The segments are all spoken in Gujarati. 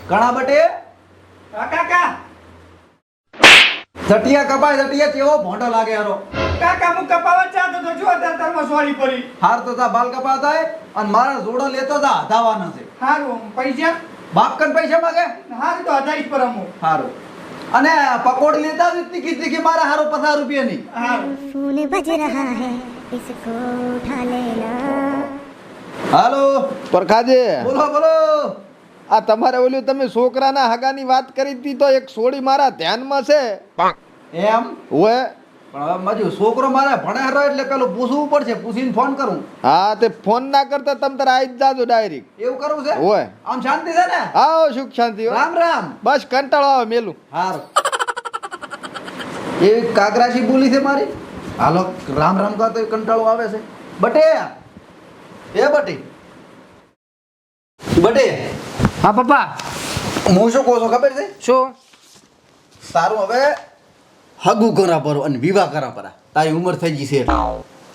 ઘણા બટે કાકા જટિયા કપાય જટિયા કેવો ભોંડો લાગે હારો કાકા હું કપાવા ચાહતો તો જો તારમાં સોરી પડી હાર તો તા બાલ કપાતા હે અને મારા જોડો લેતો તા હદાવાના છે હારું પૈસા બાપ કન પૈસા માંગે હારું તો 1000 પર અમો હારું અને પકોડી લેતા તીખી તીખી મારા હારો 50 રૂપિયાની હારું फोन बज रहा है इसको उठा लेना। હાલો પરખાજે બોલો બોલો આ તમારે ઓલું તમે છોકરાના હગાની વાત કરી હતી તો એક સોડી મારા ધ્યાનમાં છે એમ ઓએ પણ હવે મજુ છોકરો મારે ભણે હરો એટલે પેલું પૂછવું પડશે પૂછીને ફોન કરું હા તે ફોન ના કરતા તમે તારે આવી જ જાજો ડાયરેક્ટ એવું કરવું છે ઓય આમ શાંતિ છે ને આવો સુખ શાંતિ હો રામ રામ બસ કંટાળો આવે મેલું હારું એ કાગરાશી બોલી છે મારી હાલો રામ રામ કહો તો કંટાળો આવે છે બટે એ બટે બટે હા પપ્પા હું શું કહું છું ખબર છે શું તારું હવે હગું કરા પર અને વિવાહ કરા પર તારી ઉંમર થઈ ગઈ છે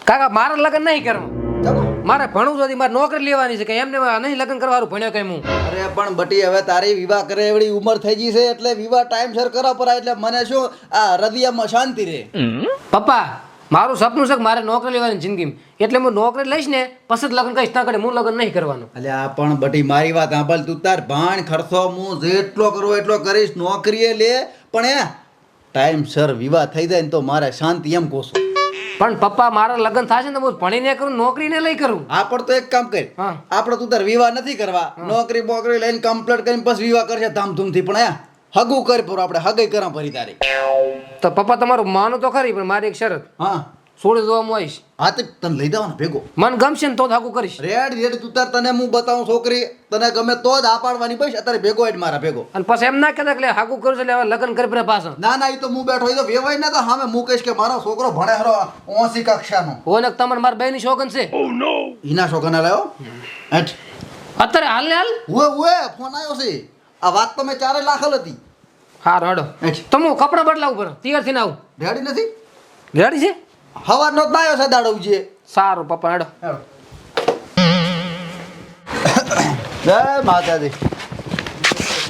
કાકા મારે લગ્ન નહીં કરવું ચાલો. મારે ભણવું છે મારે નોકરી લેવાની છે કે એમને નહીં લગ્ન કરવાનું ભણ્યો કઈ હું અરે પણ બટી હવે તારી વિવાહ કરે એવડી ઉંમર થઈ ગઈ છે એટલે વિવાહ ટાઈમસર કરા પર એટલે મને શું આ હૃદયમાં શાંતિ રહે પપ્પા મારું સપનું છે કે મારે નોકરી લેવાની જિંદગીમાં એટલે હું નોકરી લઈશ ને પછી જ લગ્ન કહીશ ના કરે હું લગ્ન નહીં કરવાનું એટલે આ પણ બટી મારી વાત સાંભળ તું તાર ભાણ ખર્ચો હું જેટલો કરવો એટલો કરીશ નોકરીએ લે પણ એ ટાઈમસર વિવાહ થઈ જાય ને તો મારે શાંતિ એમ કોશું પણ પપ્પા મારા લગ્ન થશે ને હું ભણીને કરું નોકરીને લઈ કરું આપણ તો એક કામ કર હા. આપણે તું તાર વિવાહ નથી કરવા નોકરી બોકરી લઈને કમ્પ્લીટ કરીને પછી વિવાહ કરશે ધામધૂમથી પણ એ હગું કરી પર આપણે હગઈ કરા ભરી તારી તો પપ્પા તમારું માનું તો ખરી પણ મારી એક શરત હા છોડી દેવામાં આવીશ હા તે તને લઈ જાવ ને ભેગો મન ગમશે ને તો જ હાગું કરીશ રેડ રેડ તું તાર તને હું બતાવું છોકરી તને ગમે તો જ આ પાડવાની પૈસા અત્યારે ભેગો જ મારા ભેગો અને પછી એમ ના કહેતા કે હાગું કરું એટલે હવે લગ્ન કરી પડે પાછળ ના ના એ તો હું બેઠો એ તો વેવાય ને તો સામે હું કહીશ કે મારો છોકરો ભણે હરો 80 કક્ષાનો હોય ને તમને મારા બેની શોખન છે ઈના છોકરાને લાવ્યો હેઠ અત્યારે હાલ ને હાલ ઓએ ફોન આવ્યો છે આ વાત તો મેં 4 લાખલ હતી હા રડો હેઠ તો હું કપડાં બદલાવું પડે તૈયાર થઈને આવું રેડી નથી રેડી છે હવારનો જ નાયો છે દાડો છે સારું પપ્પા હેડો જય માતાજી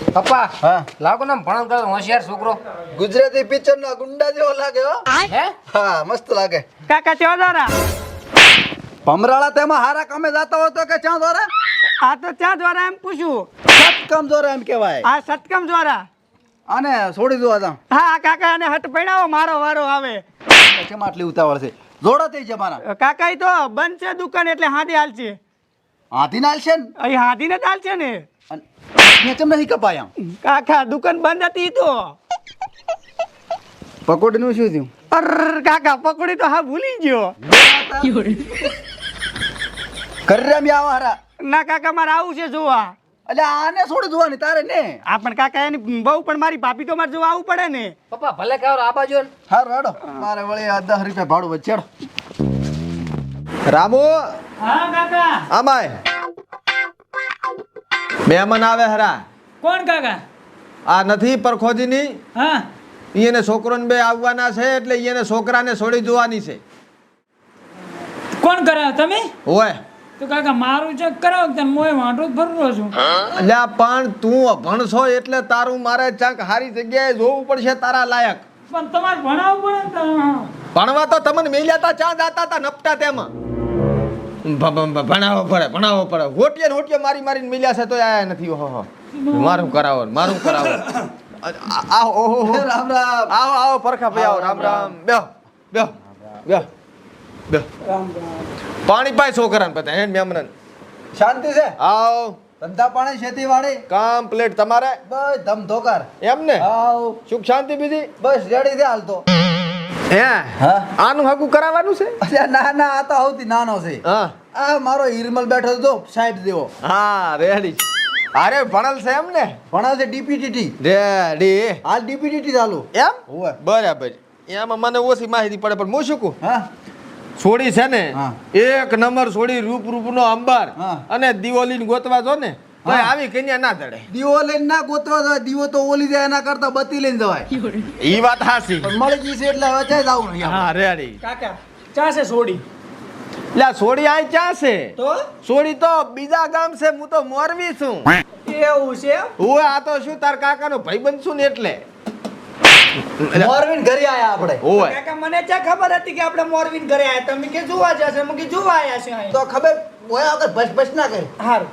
પપ્પા હા લાગો ને ભણન કરો હોશિયાર છોકરો ગુજરાતી પિક્ચર નો ગુંડા જેવો લાગે હો હે હા મસ્ત લાગે કાકા ચો દોરા ભમરાળા તેમાં હારા કામે જાતો હતો કે ચા દોરા આ તો ચા દ્વારા એમ પૂછું સતકમ દોરા એમ કહેવાય આ સટકમ દ્વારા આને છોડી દો આદમ હા કાકા અને હટ પડાવો મારો વારો આવે કેમ આટલી ઉતાવળ છે જોડો થઈ છે મારા કાકા ઈ તો બંધ છે દુકાન એટલે હાથી હાલ છે હાથી નાલ છે ને અહીં હાથી ને હાલ છે ને અને મેં કેમ નહીં કપાયા કાકા દુકાન બંધ હતી ઈ તો પકોડીનું શું થયું અર કાકા પકોડી તો હા ભૂલી ગયો કરી મે આવા હારા ના કાકા મારે આવું છે જોવા એટલે આને છોડી જોવાની તારે ને આ પણ કાકા એની બહુ પણ મારી ભાભી તો મારે જોવા આવવું પડે ને પપ્પા ભલે કાવ આ બાજુ ને. હારું હેડો મારે વળી આ 10 રૂપિયા ભાડું વચ્ચે રામુ હા કાકા આમાય મહેમાન આવે હરા કોણ કાકા આ નથી પરખોજીની હા એને છોકરોને બે આવવાના છે એટલે એને છોકરાને છોડી જોવાની છે કોણ કરાવ તમે ઓય તો કાકા મારું ચેક કરાવ તને મોય વાંટો જ ભરલો છું અલ્યા પણ તું અભણ છો એટલે તારું મારે ચાક હારી જગ્યાએ જોવું પડશે તારા લાયક પણ તમારે ભણાવવું પડે ને ભણવા તો તમને મેલ્યા તા ચા જાતા તા નપટા તેમાં ભણાવવો પડે હોટીએ મારી મારીને મેલ્યા છે તો આયા નથી ઓહો મારું કરાવો આવો ઓહો રામ રામ આવો પરખા ભાઈ આવો રામ રામ બેહો પાણી પાય છોકરાને પતા હે મેમનન શાંતિ છે આવો ધંધા પાણી ખેતીવાડી કમ્પ્લીટ તમારે બસ ધમધોકાર એમ ને આવ સુખ શાંતિ બીજી બસ રેડી છે હાલ તો હે હા આનું હગું કરાવવાનું છે અલ્યા ના ના આ તો સૌથી નાનો છે હા આ મારો હિરમલ બેઠો તો સાઈડ દેવો હા રેડી અરે ભણલ છે એમ ને ભણાવ છે ડીપીટીટી રેડી હાલ ડીપીટીટી ચાલુ એમ હોવે બરાબર એમાં મને ઓછી માહિતી પડે પણ હું શું કહું હા છોડી છે ને હા. એક નંબર છોડી રૂપનો અંબાર હા. અને દિવાળી ગોતવા જો ને તો હા. આવી કન્યા ના ચડે દીવો લઈને ના ગોતવા જવાય દીવો તો ઓલી જાય એના કરતા બત્તી લઈને જવાય ઈ વાત હાસી પણ મળી ગઈ છે એટલે હવે ચાલ આવું નહીં હા રેડી કાકા ચા છે સોડી લ્યા સોડી આ ક્યાં છે તો સોડી તો બીજા ગામ છે હું તો મોરબી છું એવું છે એમ? હું આ તો શું તાર કાકાનો ભાઈબંધ છું ને એટલે મોરવીન ઘરે આયા આપણે ઓય કાકા મને ક્યાં ખબર હતી કે આપણે મોરબીન ઘરે આયા તમે કે જોવા જશે મેં કે જોવા આયા છે અહીં. તો ખબર ઓય આગળ બસ બસ ના કરી હારું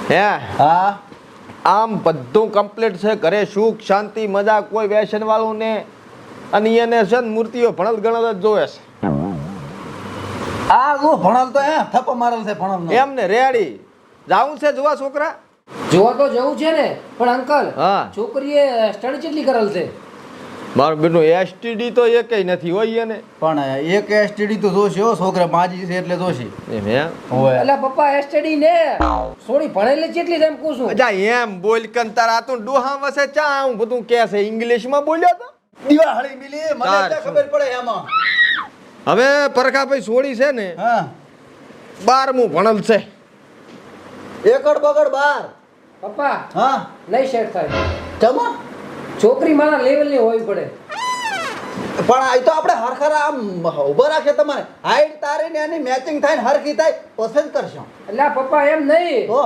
હે હા આમ બધું કમ્પ્લીટ છે ઘરે સુખ શાંતિ મજા કોઈ વ્યસન વાળું ને અને એને છે ને મૂર્તિઓ ભણલ ગણલ જ જોવે છે આ હું ભણલ તો થપ્પો મારેલ છે ભણલ નો એમ ને રેડી જાવું છે જોવા છોકરા જોવા તો જવું છે ને પણ અંકલ હા છોકરીએ સ્ટડી કેટલી કરેલ છે મારું બેટું એસટીડી તો એકેય નથી હોય એને પણ એક એસટીડી તો જોશે હો છોકરા માજી છે એટલે જોશે એમ હે ઓય એટલે પપ્પા એસટીડી ને સોડી ભણેલી કેટલી છે એમ કહું છું અજા એમ બોલ કન તાર આ તું ડોહા વસે ચા હું બધું કે છે ઇંગ્લિશમાં બોલ્યો તો દિવાળી મિલી મને તાર ક્યાં ખબર પડે એમાં હવે પરખાભાઈ સોડી છે ને હા 12મું ભણલ છે એકડ બગડ બાર પપ્પા હા નહીં સેટ થાય ચમો છોકરી મારા લેવલની હોવી પડે પણ આ તો આપણે હરખર આમ ઉભા રાખે તમારે હાઈટ તારી ને એની મેચિંગ થાય ને હરખી થાય પસંદ કરશો એટલે આ પપ્પા એમ નહીં તો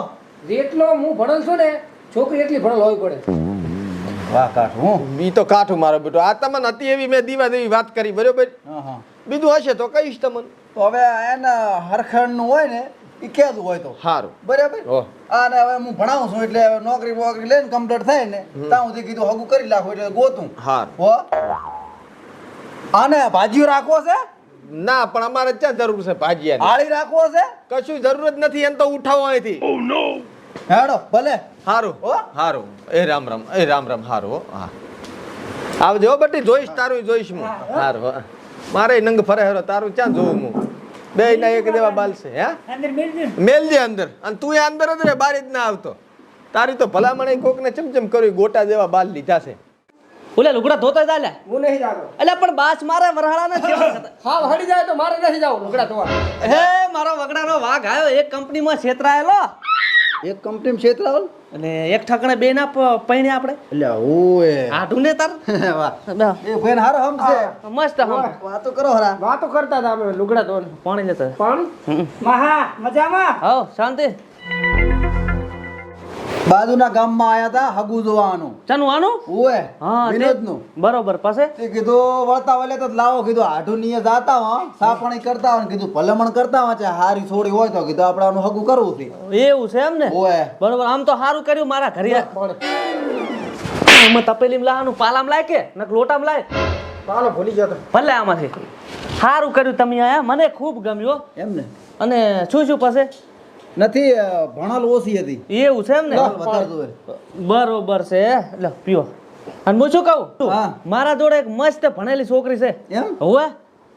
જેટલો હું ભણેલ છું ને છોકરી એટલી ભણેલ હોવી પડે વાહ કાઠ હું ઈ તો કાઠું મારો બેટો આ તમને હતી એવી મેં દીવા દેવી વાત કરી બરોબર હા હા બીજું હશે તો કહીશ તમને તો હવે એના હરખડનું હોય ને એ કેદું હોય તો સારું બરાબર ઓહ. અને હવે હું ભણાવું છું એટલે હવે નોકરી બોકરી લઈને કમ્પ્લીટ થાય ને ત્યાં સુધી કીધું હગું કરી નાખું એટલે ગોતું સારું હો આને ભાજીઓ રાખવો છે ના પણ અમારે ક્યાં જરૂર છે ભાજીયાની આળી રાખવો છે કશું જરૂર જ નથી એને તો ઉઠાવો અહીંથી હેડો ભલે સારું હો? સારું એ રામ રામ એ રામ રામ સારું હો હા આવજો હો બટી જોઈશ તારું જોઈશ હું સારું હો મારે નંગ ફરે હેરો તારું ક્યાં જોઉં હું બે ના એક દેવા બાલ છે હે અંદર મેલજો. મેલજે અંદર અને તું એ અંદર જ રે બાર જ ના આવતો તારી તો ભલામણ કોકને ચમચમ કર્યું ગોટા જેવા બાલ લીધા છે ઓલે લુગડા ધોતા ચાલે હું નહીં જાતો એટલે પણ બાસ મારે વરહાળાને કેવા હતા? હા હળી જાય તો મારે નથી જાવું લુગડા ધોવા હે મારો વગડાનો વાઘ આવ્યો એક કંપનીમાં છેતરાયેલો એક કંપની છેતરાવલ અને એક ઠકણે બે ના પૈણે આપણે એટલે ઓય આઢું ને તાર વાહ બે. એ ભાઈ હારો હમ છે મસ્ત હમ વાતો કરો હરા વાતો કરતા હતા અમે લુગડા ધોવા પાણી લેતા પણ મહા મજામાં હાવ શાંતિ બાજુના ગામમાં આયા હતા હગુ જોવાનું ચાનું આનું ઓય હા તે- વિનોદનું બરોબર પાસે તે કીધું વળતા વળે તો લાવો કીધું આઢું નીએ જાતા હો સાપણી કરતા હોય ને કીધું ભલામણ કરતા હોય છે હારી છોડી હોય તો કીધું આપણે આનું હગું કરવું છે એવું છે એમ ને ઓય બરોબર આમ તો સારું કર્યું મારા ઘરે તપેલીમાં લાવવાનું પાલામાં લાય કે નક લોટામાં લાય પાલો ભૂલી ગયો તો ભલે આમાંથી સારું કર્યું તમે આયા મને ખૂબ ગમ્યું હો. એમ ને અને શું શું પાસે નથી ભણલ ઓછી હતી એવું છે એમ ને વધારે જોવે. બરોબર છે લે પીઓ અને હું શું કહું હા. મારા જોડે એક મસ્ત ભણેલી છોકરી છે એમ હવે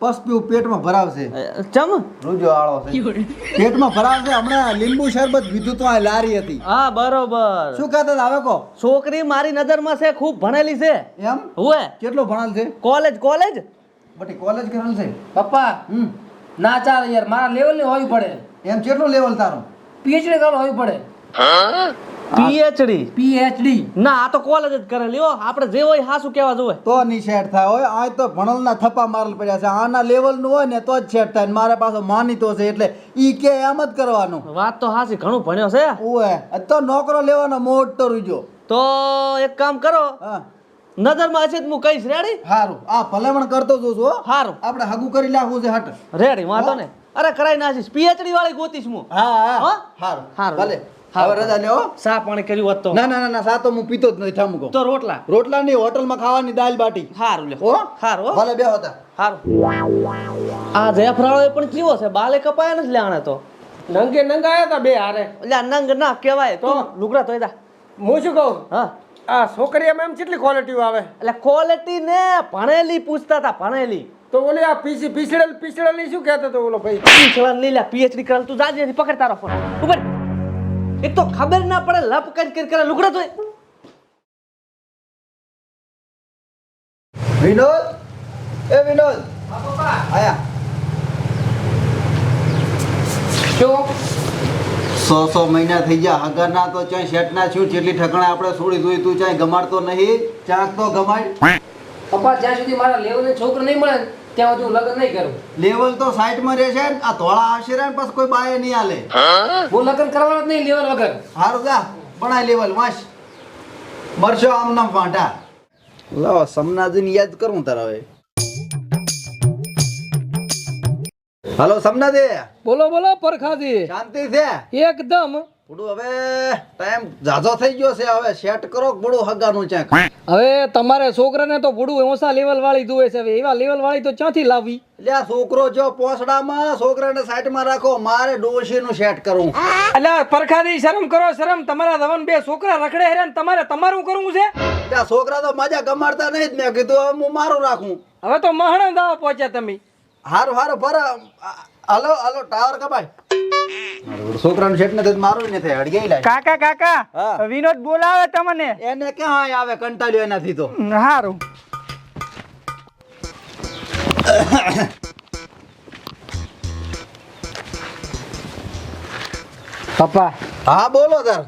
પસ પીવું પેટમાં ભરાવશે ચમ રૂજો આળો છે પેટમાં ભરાવશે હમણાં લીંબુ શરબત પીધું તો આ લારી હતી હા બરોબર શું કહેતા હતા હવે કો છોકરી મારી નજરમાં છે ખૂબ ભણેલી છે એમ હવે કેટલો ભણેલ છે કોલેજ કોલેજ બટી કોલેજ કરેલ છે પપ્પા હમ ના ચાલે યાર મારા લેવલની હોવી પડે એમ કેટલું લેવલ તારું પીએચડી કરેલ હોવી પડે પીએચડી પીએચડી ના આ તો કોલેજ જ કરેલી હો આપણે જે હોય હાસું કેવા જોવે તો ની સેટ થાય હોય આ તો ભણલના થપ્પા મારેલ પડ્યા છે આના લેવલનું હોય ને તો જ સેટ થાય ને મારા પાસે માનીતો છે એટલે ઈ કે એમ જ કરવાનું વાત તો હાસી ઘણું ભણ્યો છે ઓય આ તો નોકરો લેવાનો મોટો રૂજો તો એક કામ કરો હા નજરમાં હશે તો હું કહીશ રેડી સારું આ ભલામણ કરતો જોઉં છું હો. સારું આપણે હગું કરી નાખવું છે હટ રેડી વાંધો ને અરે કરાઈ નાખીશ પીએચડી વાળી ગોતીશ હું હા હા હો? સારું સારું. ભલે સારું. હવે રજા લ્યો હો. સા પાણી કર્યું હોત તો ના ના ના ના સાતો હું પીતો જ નથી ઠામકો તો રોટલા રોટલા ની હોટલમાં ખાવાની દાલ બાટી હારું લે હો હારું હો. ભલે બે હતા હારું આ જયફરાળો એ પણ કેવો છે બાલે કપાયા નથી લેવાના તો નંગે નંગાયા હતા બે હારે એટલે આ નંગ ના કહેવાય તો લુગડા તો દા હું શું કહું હા આ છોકરીઓમાં એમ કેટલી ક્વોલિટીઓ આવે એટલે ક્વોલિટી ને ભણેલી પૂછતા હતા ભણેલી તો ઓલી આ પીછડેલ શું કહેતો હતો ઓલો ભાઈ પીછળા લઈ લે પીએચડી કરેલ તું જાજે નથી પકડ તારો ફોન ઉપર એક તો ખબર ના પડે લપ કરી કરે લુગડા તો વિનોદ એ વિનોદ આયા શું 100 મહિના થઈ ગયા હગરના તો ચાય શેઠના છું જેટલી ઠકણા આપણે છોડી જોઈ તું ચાય ગમાડતો નહીં ચાક તો ગમાડ પપ્પા જ્યાં સુધી મારા લેવલની છોકરો નહીં મળે ને ત્યાં સુધી હું લગ્ન નહીં કરું. લેવલ તો સાઈડમાં રહેશે ને આ ધોળા આવશે ને પછી કોઈ બાએ નહીં હાલે. હું લગ્ન કરવાનો જ નહીં લેવલ વગર. હારું જા બનાય લેવલ વાંચ મરશો આમ નામ ફાંટા. લાવો સમનાજીને યાદ કરું તારા હવે. હલો સમનાજી, બોલો બોલો પરખાજી. શાંતિ છે? એકદમ. થોડું હવે ટાઈમ ઝાઝો થઈ ગયો છે, હવે સેટ કરો બડું હગાનું છે. હવે તમારે છોકરાને તો ભૂડું ઓછા લેવલ વાળી દુવે છે. હવે એવા લેવલ વાળી તો ક્યાંથી લાવવી? એટલે આ છોકરો જો પોસડામાં, છોકરાને સાઈડમાં રાખો, મારે ડોશીનું સેટ કરવું. અલ્યા પરખાજી શરમ કરો શરમ. તમારા ધવન બે છોકરા રખડે હેરે ને તમારે તમારું કરવું છે. એટલે આ છોકરા તો મજા ગમાડતા નહીં જ. મેં કીધું હવે હું મારું રાખું. હવે તો મહાણા દાવા પહોંચ્યા તમે. હારું હારું ભર. હાલો હાલો ટાવર કપાય. છોકરાનું સેટ નથી મારું નથી હડગાઈ લાય. કાકા કાકા હા. વિનોદ બોલાવે તમને. એને ક્યાં આવે કંટાળ્યો એનાથી તો. સારું. પપ્પા હા બોલો તાર.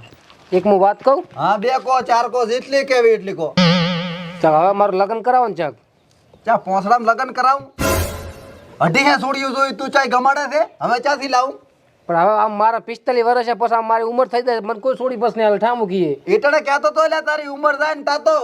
એક હું વાત કહું. હા બે કો ચાર કો જેટલી કેવી એટલી કો. ચાલ હવે મારું લગ્ન કરાવો ને ચાક. ચા પોસડામાં લગ્ન કરાવું? અઢી હે છોડ્યું જોઈ તું ચાય ગમાડે છે, હવે ચાથી લાવું? પણ હવે આમ મારા 45 વર્ષ છે, પછી આમ મારી ઉંમર થઈ જાય મને કોઈ છોડી બસ ને હાલ ઠામું કીએ. એટણે કહેતો તો એટલે તારી ઉંમર જાય ને તા તો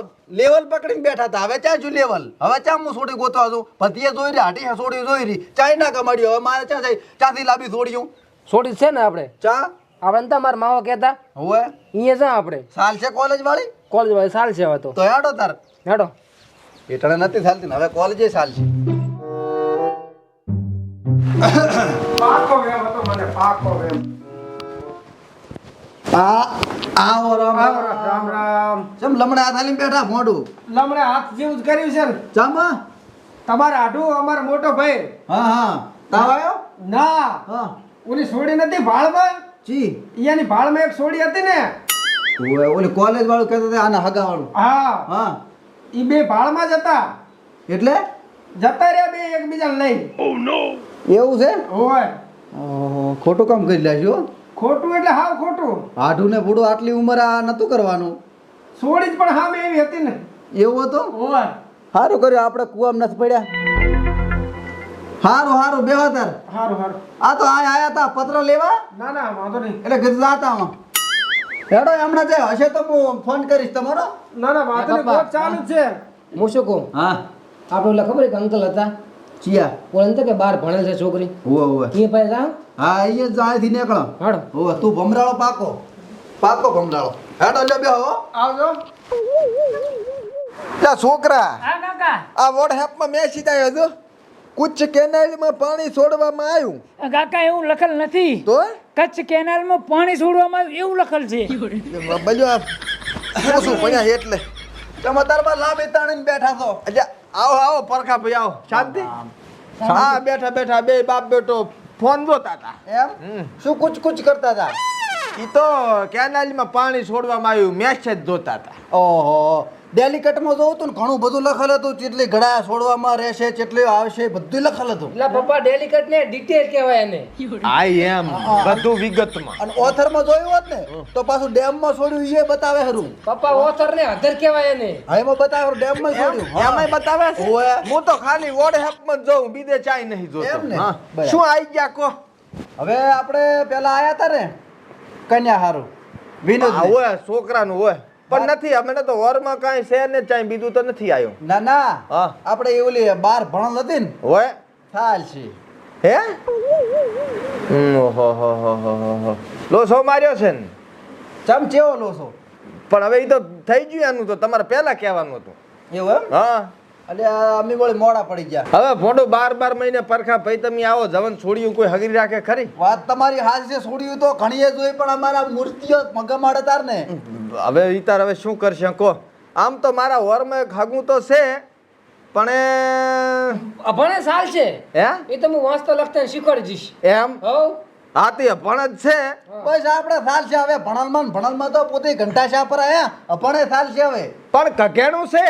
લેવલ પકડીને બેઠા હતા. હવે ચા છું લેવલ? હવે ચા હું છોડી ગોતવા છું? પતિએ જોઈ રહી, હાટી હે છોડી જોઈ રહી, ચાય ના ગમાડ્યો. હવે મારે ચા જાય ચાથી લાવી છોડ્યું? છોડી છે ને આપણે ચા આપણે નતા મારા માવા કહેતા હવે અહીંયા જા આપણે સાલ છે કોલેજ વાળી? કોલેજ વાળી સાલ છે હવે તો. તો હેડો તાર. હેડો. એટણે નથી ચાલતી ને હવે કોલેજે સાલ છે. આવો રામ રામ રામ. ચમ લમણે હાથ હાલીને બેઠા મોઢું? લમણે હાથ જેવું જ કર્યું છે ને. ચમ? તમારા આઢું અમારો મોટો ભાઈ. હા હા તાવ આવ્યો? ના હા ઓલી સોડી નથી ભાળમાં. જી ઈયાની ભાળમાં એક સોડી હતી ને. ઓય ઓલી કોલેજ વાળું કહેતો હતો આના હગા વાળું. હા હા ઈ બે ભાળમાં જ હતા. એટલે જતા રહ્યા બે એકબીજાને લઈ. એવું છે? હોય ઓહો ખોટું કામ કરી લાગ્યો. ખોટું એટલે હાવ ખોટું. આઢું ને બુડું આટલી ઉંમર આ નતું કરવાનું. સોડી જ પણ હાવ એવી હતી ને. એવું હતું? હોય સારું કર્યું આપણે કુવામાં નથી પડ્યા. હારું હારું બેહો તાર. હારું હારું. આ તો આ આયા તા પત્ર લેવા ના ના વાંધો નહીં. એટલે કીધું જાતા આમાં. હેડો હમણાં જે હશે તો હું ફોન કરીશ તમારો. ના ના વાંધો નહીં. બાપા. કોક ચાલુ જ છે. હું શું કહું હા આપણે ઓલા ખબર કે અંકલ હતા ચિયા ઓલા નતા કે બહાર ભણેલ છે છોકરી હોવે હોવે એ પાસે જાવ. હા અહીંયા જ અહીંથી નીકળો. હાડો. હોવે તું ભમરાળો પાકો પાકો ભમરાળો. હેડો લે બેહો. આવજો. લા છોકરા હા કાકા. આ વોટ્સએપમાં મેસેજ આવ્યો હતો કચ્છ કેનાલમાં પાણી છોડવામાં આવ્યું કાકા એવું લખેલ નથી. તો કચ્છ કેનાલમાં પાણી છોડવામાં આવ્યું એવું લખેલ છે. બલ્યો આ શું શું પડ્યા એટલે તમે તારમાં લાંબી તાણીને બેઠા છો. એટલે આવો આવો પરખા ભાઈ આવો શાંતિ હા બેઠા બેઠા બે બાપ બેટો ફોન જોતા હતા એમ શું કુચ કુચ કરતા હતા? ઈ તો કેનાલમાં પાણી છોડવામાં આવ્યું મેસેજ જોતા હતા ઓહો ડેલિકેટમાં જોઉં તું ને ઘણું બધું લખેલ હતું. કેટલી ઘડા છોડવામાં રહેશે, કેટલી આવશે, બધું લખેલ હતું. એટલે પપ્પા ડેલિકેટ ને ડિટેલ કહેવાય એને. આઈ એમ બધું વિગતમાં અને ઓથરમાં જોયું હોત ને તો પાછું ડેમમાં છોડ્યું એ બતાવે ખરું. પપ્પા ઓથર ને હધર કહેવાય એને. હા એમાં બતાવે ડેમમાં છોડ્યું. હા. એમાંય બતાવે છે? ઓવે. હું તો ખાલી વોટ્સએપમાં જોઉં બીજે ચાય નહીં જોતો એમ ને? હા. બરાબર. શું આવી ગયા કો હવે આપણે પેલા આયા હતા ને કન્યા હારું વિનોદ. હા હોય છોકરાનું હોય પણ નથી અમે તો વરમાં કાંઈ છે ને ચાય બીજું તો નથી આવ્યું ના ના હા. આપણે એ ઓલી બાર ભણલ હતી ને હોય થાલ છે. હે ઓહો હો હો હો હો લોસો માર્યો છે ને ચમ ચેવો લોસો? પણ હવે એ તો થઈ ગયું એનું તો તમારે પહેલા કહેવાનું હતું એવું એમ? હા એટલે અમે વળી મોડા પડી ગયા. હવે ફોટો 12 મહિને પરખા ભાઈ તમે આવો જવન છોડ્યું કોઈ હગરી રાખે ખરી વાત તમારી હાથ છે. છોડ્યું તો ઘણીએ જોઈ પણ અમારા મૂર્તિઓ મગમાડે તાર ને. હવે ઈ તાર હવે શું કરશે કહો આમ તો મારા વરમાં એક હગું તો છે પણ ભણે સાલ છે હે એ તો હું વાંચતા લખતા શીખવાડી દઈશ. એમ હવ હા તે ભણ જ છે બસ આપણે થાલ છે. હવે ભણલમાં ને ભણલમાં તો પોતે ઘંટા શા પર આયા. ભણે થાલ છે હવે. પણ કકેણું છે